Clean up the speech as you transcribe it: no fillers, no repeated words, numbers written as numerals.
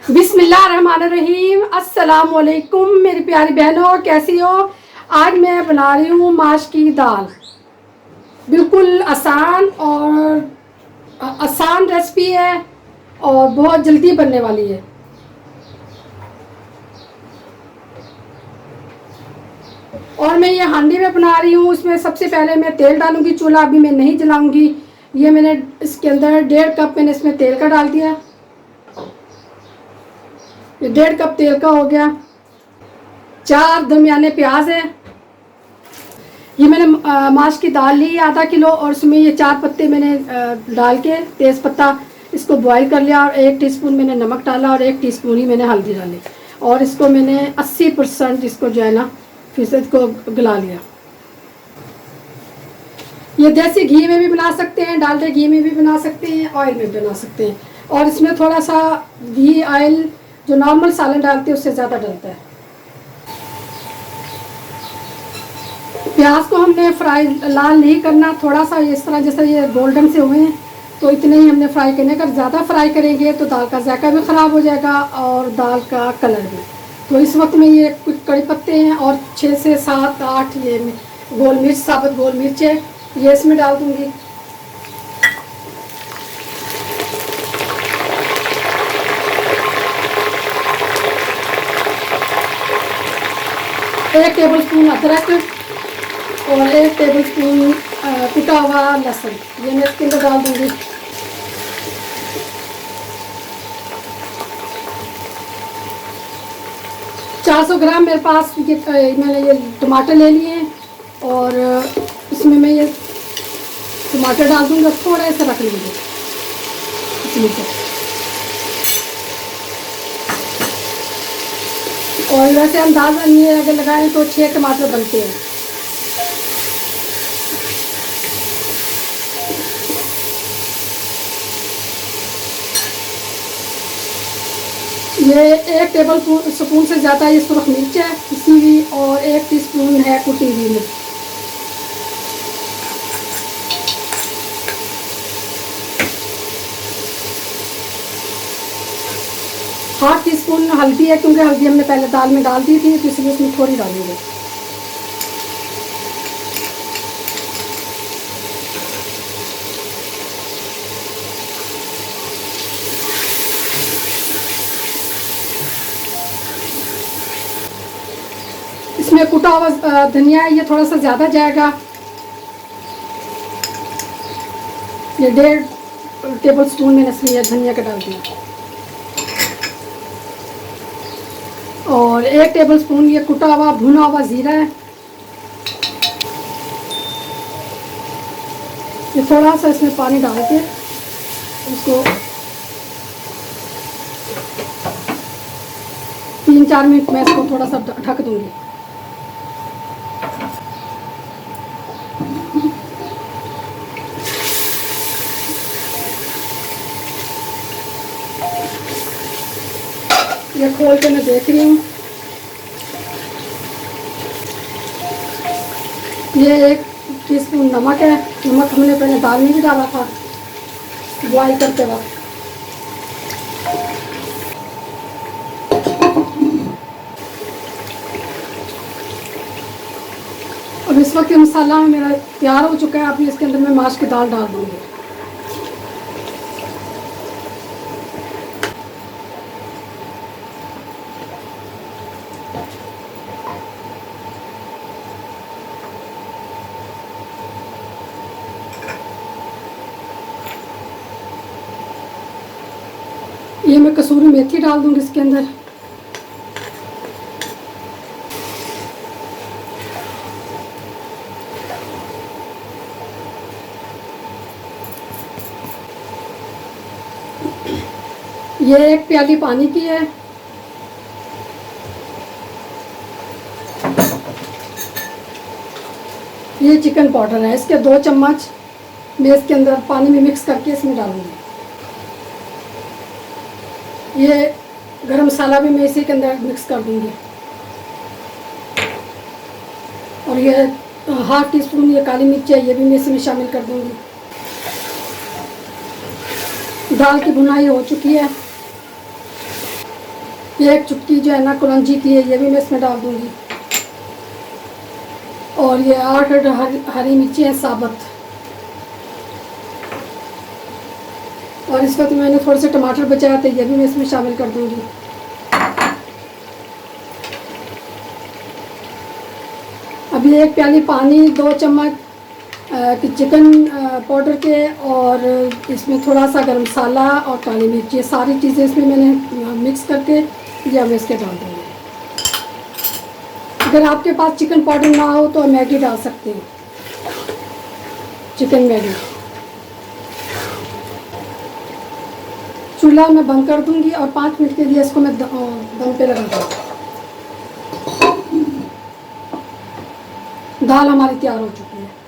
बिस्मिल्लाहिर्रहमानिर्रहीम। अस्सलाम वालेकुम मेरी प्यारी बहनों, कैसी हो। आज मैं बना रही हूँ माश की दाल। बिल्कुल आसान रेसिपी है और बहुत जल्दी बनने वाली है। और मैं ये हांडी में बना रही हूँ। उसमें सबसे पहले मैं तेल डालूंगी। चूल्हा अभी मैं नहीं जलाऊंगी। ये मैंने इसके अंदर 1.5 कप मैंने इसमें तेल का डाल दिया। ये 1.5 कप तेल का हो गया। 4 दरमियाने प्याज है। ये मैंने माश की दाल ली आधा किलो और उसमें ये 4 पत्ते मैंने डाल के तेज़ पत्ता इसको बॉईल कर लिया और 1 टीस्पून मैंने नमक डाला और 1 टीस्पून ही मैंने हल्दी डाली और इसको मैंने 80% इसको जो है ना फिर इसको गला लिया। ये देसी घी में भी बना सकते हैं, डालडा घी में भी बना सकते हैं, ऑयल में भी बना सकते हैं। और इसमें थोड़ा सा घी ऑयल जो नॉर्मल सालन डालते हैं उससे ज़्यादा डलता है। प्याज को हमने फ्राई लाल नहीं करना, थोड़ा सा इस तरह जैसे ये गोल्डन से हुए हैं तो इतने ही हमने फ्राई करने। अगर ज़्यादा फ्राई करेंगे तो दाल का जायका भी ख़राब हो जाएगा और दाल का कलर भी। तो इस वक्त में ये कुछ कड़ी पत्ते हैं और 6 से 7 8 ये गोल मिर्च, साबुत गोल मिर्च है, ये इसमें डाल दूँगी। एक टेबल स्पून अदरक और 1 टेबल स्पून कुटा हुआ लहसुन ये मैं इसके अंदर डाल दूँगी। ₹400 ग्राम मेरे पास मैंने ये टमाटर ले लिए हैं और इसमें मैं ये टमाटर डाल दूँगी और थोड़ा ऐसे रख लूँगी इसमें से। और वैसे अंदाज़ा नहीं है, अगर लगाएं तो 6 टमाटर बनते हैं। ये 1 टेबल स्पून से ज़्यादा ये सुरख मिर्च है इसी भी और 1 टीस्पून है कुटी हुई मिर्च। ½ टीस्पून हल्दी है क्योंकि हल्दी हमने पहले दाल में डाल दी थी तो इसलिए उसमें थोड़ी डालेंगे। इसमें कुटा हुआ धनिया है, ये थोड़ा सा ज़्यादा जाएगा। ये 1.5 टेबल स्पून मैंने इसमें धनिया का डाल दिया और 1 टेबल स्पून ये कुटा हुआ भुना हुआ ज़ीरा है। ये थोड़ा सा इसमें पानी डाल के उसको 3-4 मिनट में इसको थोड़ा सा ढक दूँगी। ये खोल के मैं देख रही हूँ। ये 1 टीस्पून नमक है। नमक हमने पहले दाल में भी डाला था बॉईल करते वक्त। अब इस वक्त ये मसाला मेरा तैयार हो चुका है। अब इसके अंदर मैं माश की दाल डाल दूँगी। ये मैं कसूरी मेथी डाल दूँगी इसके अंदर। ये 1 प्याली पानी की है। ये चिकन पाउडर है, इसके 2 चम्मच मैं इसके अंदर पानी में मिक्स करके इसमें डालूँगी। ये गरम मसाला भी मैं इसी के अंदर मिक्स कर दूँगी। और ये ½ टीस्पून ये काली मिर्च है, ये भी मैं इसमें शामिल कर दूँगी। दाल की भुनाई हो चुकी है। ये एक चुटकी जो है ना कलौंजी की है, ये भी मैं इसमें डाल दूँगी। और ये 8 हरी मिर्ची हैं साबुत। और इस वक्त मैंने थोड़े से टमाटर बचाए थे, ये भी मैं इसमें शामिल कर दूँगी। अभी 1 प्याली पानी, 2 चम्मच चिकन पाउडर के, और इसमें थोड़ा सा गरम मसाला और काली मिर्च, ये सारी चीज़ें इसमें मैंने मिक्स करके या मैं इसके डाल दूँगी। अगर आपके पास चिकन पाउडर ना हो तो मैगी डाल सकते हैं, चिकन मैगी। चूल्हा मैं बंद कर दूँगी और 5 मिनट के लिए इसको मैं दम पे लगा दूँगी। दाल हमारी तैयार हो चुकी है।